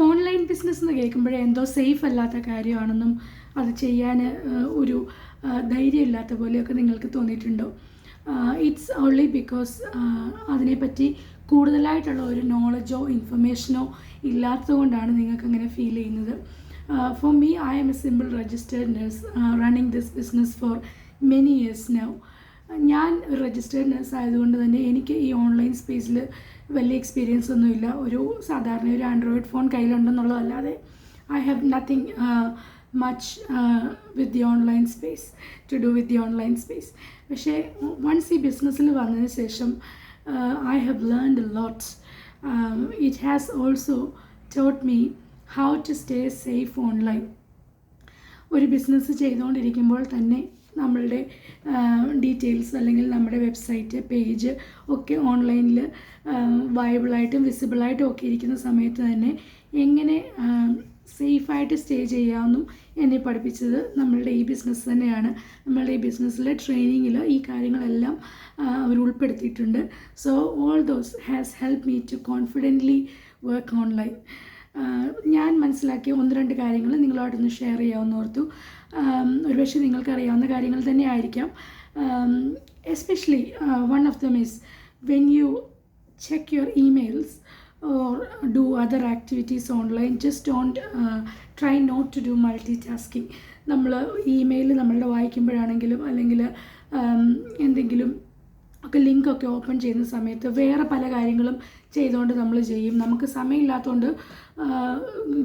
Online business എന്ന് കേൾക്കുമ്പോഴേ എന്തോ safe അല്ലാത്ത കാര്യമാണെന്നും അത് ചെയ്യാൻ ഒരു ധൈര്യമില്ലാത്ത പോലെയൊക്കെ നിങ്ങൾക്ക് തോന്നിയിട്ടുണ്ടോ? ഇറ്റ്സ് ഓൺലി ബിക്കോസ് അതിനെപ്പറ്റി കൂടുതലായിട്ടുള്ള ഒരു നോളജോ ഇൻഫർമേഷനോ ഇല്ലാത്തതുകൊണ്ടാണ് നിങ്ങൾക്ക് അങ്ങനെ ഫീൽ ചെയ്യുന്നത്. For me, I am a simple registered nurse running this business for many years now. ഞാൻ ഒരു രജിസ്റ്റേർഡ് നഴ്സ് ആയതുകൊണ്ട് തന്നെ എനിക്ക് ഈ ഓൺലൈൻ സ്പേസിൽ വലിയ എക്സ്പീരിയൻസ് ഒന്നുമില്ല. സാധാരണ ഒരു ആൻഡ്രോയിഡ് ഫോൺ കയ്യിലുണ്ടെന്നുള്ളതല്ലാതെ I have nothing much with the online space to do with the online space. പക്ഷേ വൺസ് ഈ ബിസിനസ്സിൽ വന്നതിന് ശേഷം I have learned a lot. It has also taught me how to stay safe online. ഒരു business ചെയ്തുകൊണ്ടിരിക്കുമ്പോൾ തന്നെ നമ്മളുടെ details അല്ലെങ്കിൽ നമ്മുടെ വെബ്സൈറ്റ് പേജ് ഒക്കെ ഓൺലൈനിൽ വയബിളായിട്ടും വിസിബിളായിട്ടും ഒക്കെ ഇരിക്കുന്ന സമയത്ത് തന്നെ എങ്ങനെ സേഫായിട്ട് സ്റ്റേ ചെയ്യാമെന്നും എന്നെ പഠിപ്പിച്ചത് നമ്മളുടെ ഈ ബിസിനസ് തന്നെയാണ്. നമ്മളുടെ ഈ ബിസിനസ്സിലെ ട്രെയിനിങ്ങിൽ ഈ കാര്യങ്ങളെല്ലാം അവർ ഉൾപ്പെടുത്തിയിട്ടുണ്ട്. So all those has help me to confidently work online. ഞാൻ മനസ്സിലാക്കിയ 1-2 കാര്യങ്ങൾ നിങ്ങളോടൊന്ന് ഷെയർ ചെയ്യാമെന്ന് ഓർത്തു. ഒരുപക്ഷെ നിങ്ങൾക്കറിയാവുന്ന കാര്യങ്ങൾ തന്നെ ആയിരിക്കാം. Especially one of them is when you check your emails or do other activities online, just don't try not to do multitasking. നമ്മൾ ഇമെയിൽ നമ്മളുടെ വായിക്കുമ്പോഴാണെങ്കിലും അല്ലെങ്കിൽ എന്തെങ്കിലും ഒക്കെ ലിങ്കൊക്കെ ഓപ്പൺ ചെയ്യുന്ന സമയത്ത് വേറെ പല കാര്യങ്ങളും ചെയ്തുകൊണ്ട് നമ്മൾ ചെയ്യും. നമുക്ക് സമയമില്ലാത്തതുകൊണ്ട്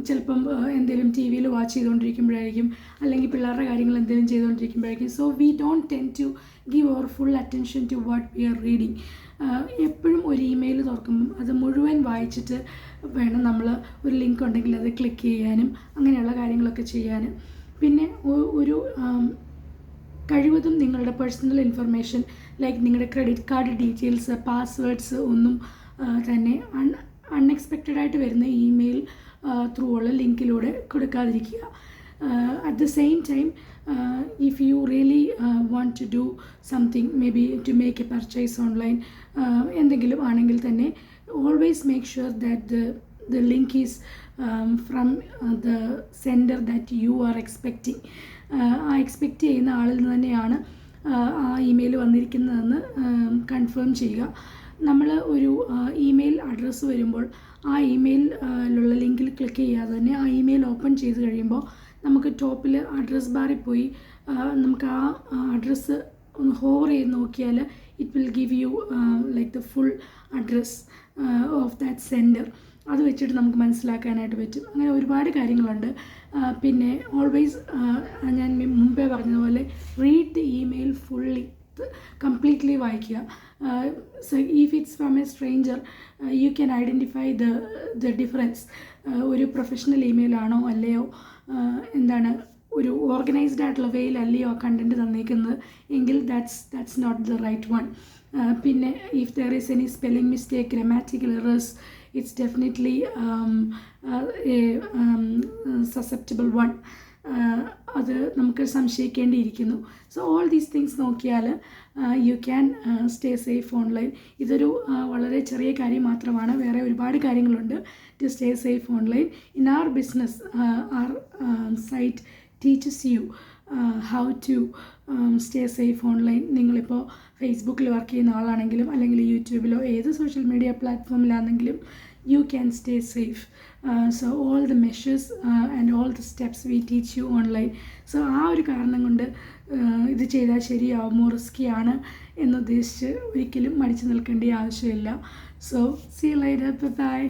ചിലപ്പം എന്തെങ്കിലും ടി വിയിൽ വാച്ച് ചെയ്തുകൊണ്ടിരിക്കുമ്പോഴായിരിക്കും, അല്ലെങ്കിൽ പിള്ളേരുടെ കാര്യങ്ങൾ എന്തെങ്കിലും ചെയ്തുകൊണ്ടിരിക്കുമ്പോഴായിരിക്കും. So we don't tend to give our full attention to what we are reading. എപ്പോഴും ഒരു ഇമെയിൽ തുറക്കുമ്പം അത് മുഴുവൻ വായിച്ചിട്ട് വേണം നമ്മൾ ഒരു ലിങ്ക് ഉണ്ടെങ്കിൽ അത് ക്ലിക്ക് ചെയ്യാനും അങ്ങനെയുള്ള കാര്യങ്ങളൊക്കെ ചെയ്യാനും. പിന്നെ ഒരു കഴിവതും നിങ്ങളുടെ പേഴ്സണൽ ഇൻഫർമേഷൻ ലൈക്ക് നിങ്ങളുടെ ക്രെഡിറ്റ് കാർഡ് ഡീറ്റെയിൽസ്, പാസ്വേഡ്സ് ഒന്നും തന്നെ അൺഎക്സ്പെക്റ്റഡായിട്ട് വരുന്ന ഇമെയിൽ ത്രൂ ഉള്ള ലിങ്കിലൂടെ കൊടുക്കാതിരിക്കുക. At the same time, if you really want to do something, maybe to make a purchase online, എന്തെങ്കിലും ആണെങ്കിൽ തന്നെ always make sure that the link is from the sender that you are expecting. ആ expect ചെയ്യുന്ന ആളിൽ നിന്ന് തന്നെയാണ് ആ email വന്നിരിക്കുന്നതെന്ന് confirm ചെയ്യുക. നമ്മൾ ഒരു ഇമെയിൽ അഡ്രസ്സ് വരുമ്പോൾ ആ ഇമെയിലുള്ള ലിങ്കിൽ ക്ലിക്ക് ചെയ്യാതെ തന്നെ ആ ഇമെയിൽ ഓപ്പൺ ചെയ്ത് കഴിയുമ്പോൾ നമുക്ക് ടോപ്പിൽ അഡ്രസ് ബാറിൽ പോയി നമുക്ക് ആ അഡ്രസ്സ് ഒന്ന് ഹോവർ ചെയ്ത് നോക്കിയാൽ it will give you like the full address of that sender. അത് വെച്ചിട്ട് നമുക്ക് മനസ്സിലാക്കാനായിട്ട് പറ്റും. അങ്ങനെ ഒരുപാട് കാര്യങ്ങളുണ്ട്. പിന്നെ ഓൾവേസ് ഞാൻ മുമ്പേ പറഞ്ഞതുപോലെ read the email fully, completely വായിക്കുക. So if it's from a stranger you can identify the difference. ഒരു പ്രൊഫഷണൽ ഇമെയിൽ ആണോ അല്ലയോ, എന്താണ് ഒരു ഓർഗനൈസ്ഡ് ആയിട്ടുള്ള വേയിലല്ലയോ കണ്ടൻറ്റ് തന്നേക്കുന്നത് എങ്കിൽ that's not the right one. പിന്നെ if there is any spelling mistake, grammatical errors, it's definitely a susceptible one. അത് നമുക്ക് സംശയിക്കേണ്ടിയിരിക്കുന്നു. സോ ഓൾ ദീസ് തിങ്സ് നോക്കിയാൽ you can stay safe online. ഇതൊരു വളരെ ചെറിയ കാര്യം മാത്രമാണ്. വേറെ ഒരുപാട് കാര്യങ്ങളുണ്ട് to stay safe online. In our business our site teaches you how to stay safe online. നിങ്ങളിപ്പോൾ ഫേസ്ബുക്കിൽ വർക്ക് ചെയ്യുന്ന ആളാണെങ്കിലും അല്ലെങ്കിൽ യൂട്യൂബിലോ ഏത് social media പ്ലാറ്റ്ഫോമിലാണെങ്കിലും you can stay safe. So all the measures and all the steps we teach you online. So ആ ഒരു കാരണം കൊണ്ട് ഇത് ചെയ്താൽ ശരിയാവുമോ, റിസ്ക്കിയാണ് എന്നുദ്ദേശിച്ച് ഒരിക്കലും മടിച്ചു നിൽക്കേണ്ട ആവശ്യമില്ല. So see you later. Bye bye.